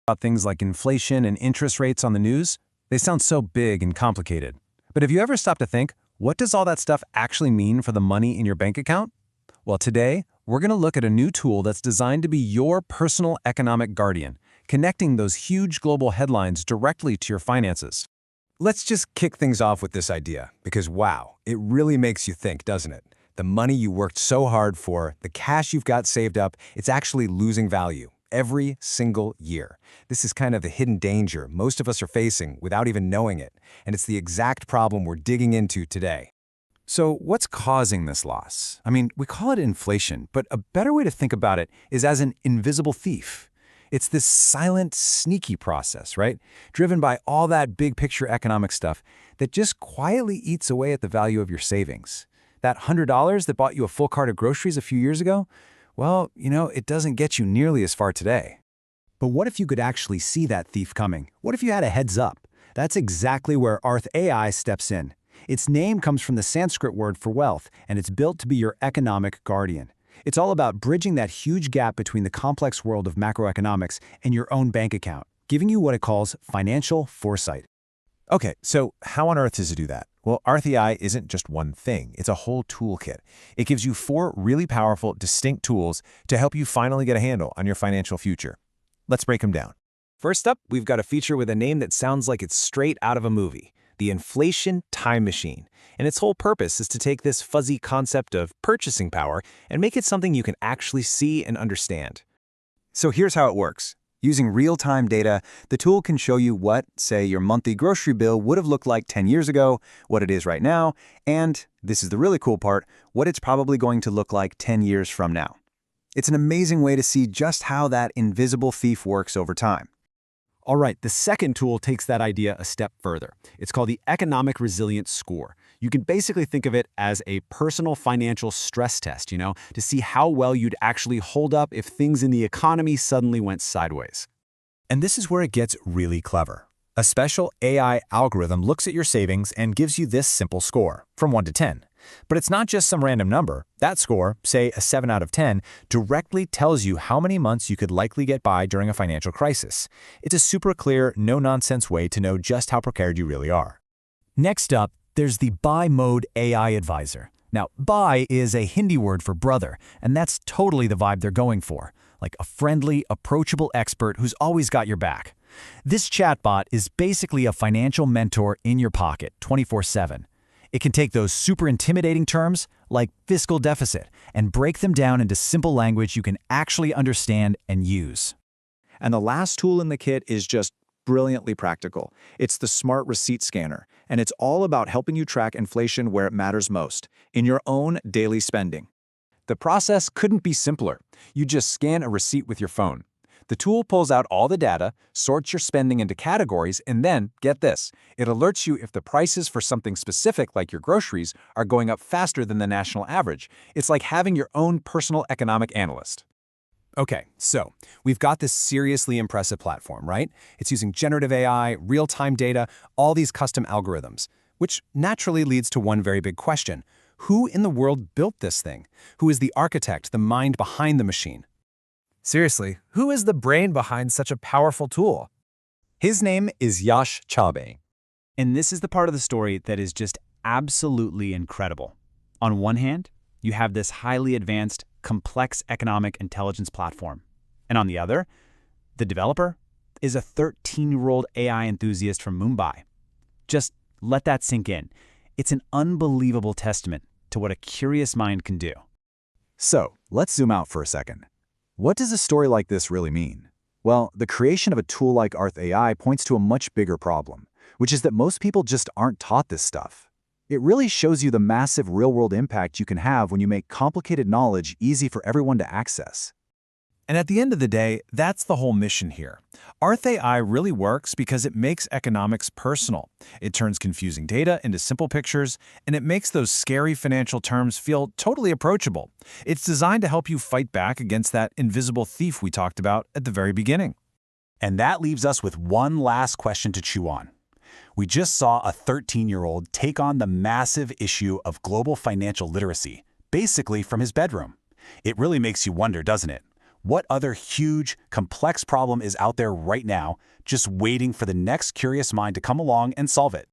About things like inflation and interest rates on the news, they sound so big and complicated. But have you ever stopped to think, what does all that stuff actually mean for the money in your bank account? Well, today, we're going to look at a new tool that's designed to be your personal economic guardian, connecting those huge global headlines directly to your finances. Let's just kick things off with this idea, because wow, it really makes you think, doesn't it? The money you worked so hard for, the cash you've got saved up, it's actually losing value every single year. This is kind of the hidden danger most of us are facing without even knowing it, and it's the exact problem we're digging into today. So what's causing this loss? I mean, we call it inflation, but a better way to think about it is as an invisible thief. It's this silent, sneaky process, right? Driven by all that big picture economic stuff that just quietly eats away at the value of your savings. That $100 that bought you a full cart of groceries a few years ago, well, it doesn't get you nearly as far today. But what if you could actually see that thief coming? What if you had a heads up? That's exactly where arth-ai steps in. Its name comes from the Sanskrit word for wealth, and it's built to be your economic guardian. It's all about bridging that huge gap between the complex world of macroeconomics and your own bank account, giving you what it calls financial foresight. Okay, so how on earth does it do that? Well, arth-ai isn't just one thing. It's a whole toolkit. It gives you 4 really powerful, distinct tools to help you finally get a handle on your financial future. Let's break them down. First up, we've got a feature with a name that sounds like it's straight out of a movie, the Inflation Time Machine. And its whole purpose is to take this fuzzy concept of purchasing power and make it something you can actually see and understand. So here's how it works. Using real-time data, the tool can show you what, say, your monthly grocery bill would have looked like 10 years ago, what it is right now, and, this is the really cool part, what it's probably going to look like 10 years from now. It's an amazing way to see just how that invisible thief works over time. All right, the second tool takes that idea a step further. It's called the Economic Resilience Score. You can basically think of it as a personal financial stress test, to see how well you'd actually hold up if things in the economy suddenly went sideways. And this is where it gets really clever. A special AI algorithm looks at your savings and gives you this simple score, from 1 to 10. But it's not just some random number. That score, say a 7 out of 10, directly tells you how many months you could likely get by during a financial crisis. It's a super clear, no-nonsense way to know just how prepared you really are. Next up, there's the Buy Mode AI Advisor. Now, buy is a Hindi word for brother, and that's totally the vibe they're going for, like a friendly, approachable expert who's always got your back. This chatbot is basically a financial mentor in your pocket, 24/7. It can take those super intimidating terms, like fiscal deficit, and break them down into simple language you can actually understand and use. And the last tool in the kit is just brilliantly practical. It's the Smart Receipt Scanner, and it's all about helping you track inflation where it matters most, in your own daily spending. The process couldn't be simpler. You just scan a receipt with your phone. The tool pulls out all the data, sorts your spending into categories, and then, get this, it alerts you if the prices for something specific like your groceries are going up faster than the national average. It's like having your own personal economic analyst. Okay, so we've got this seriously impressive platform, right? It's using generative AI, real-time data, all these custom algorithms, which naturally leads to one very big question. Who in the world built this thing? Who is the architect, the mind behind the machine? Seriously, who is the brain behind such a powerful tool? His name is Yash Chaubey. And this is the part of the story that is just absolutely incredible. On one hand, you have this highly advanced, complex economic intelligence platform. And on the other, the developer is a 13-year-old AI enthusiast from Mumbai. Just let that sink in. It's an unbelievable testament to what a curious mind can do. So, let's zoom out for a second. What does a story like this really mean? Well, the creation of a tool like arth-ai points to a much bigger problem, which is that most people just aren't taught this stuff. It really shows you the massive real-world impact you can have when you make complicated knowledge easy for everyone to access. And at the end of the day, that's the whole mission here. Arth-ai really works because it makes economics personal. It turns confusing data into simple pictures, and it makes those scary financial terms feel totally approachable. It's designed to help you fight back against that invisible thief we talked about at the very beginning. And that leaves us with one last question to chew on. We just saw a 13-year-old take on the massive issue of global financial literacy, basically from his bedroom. It really makes you wonder, doesn't it? What other huge, complex problem is out there right now, just waiting for the next curious mind to come along and solve it?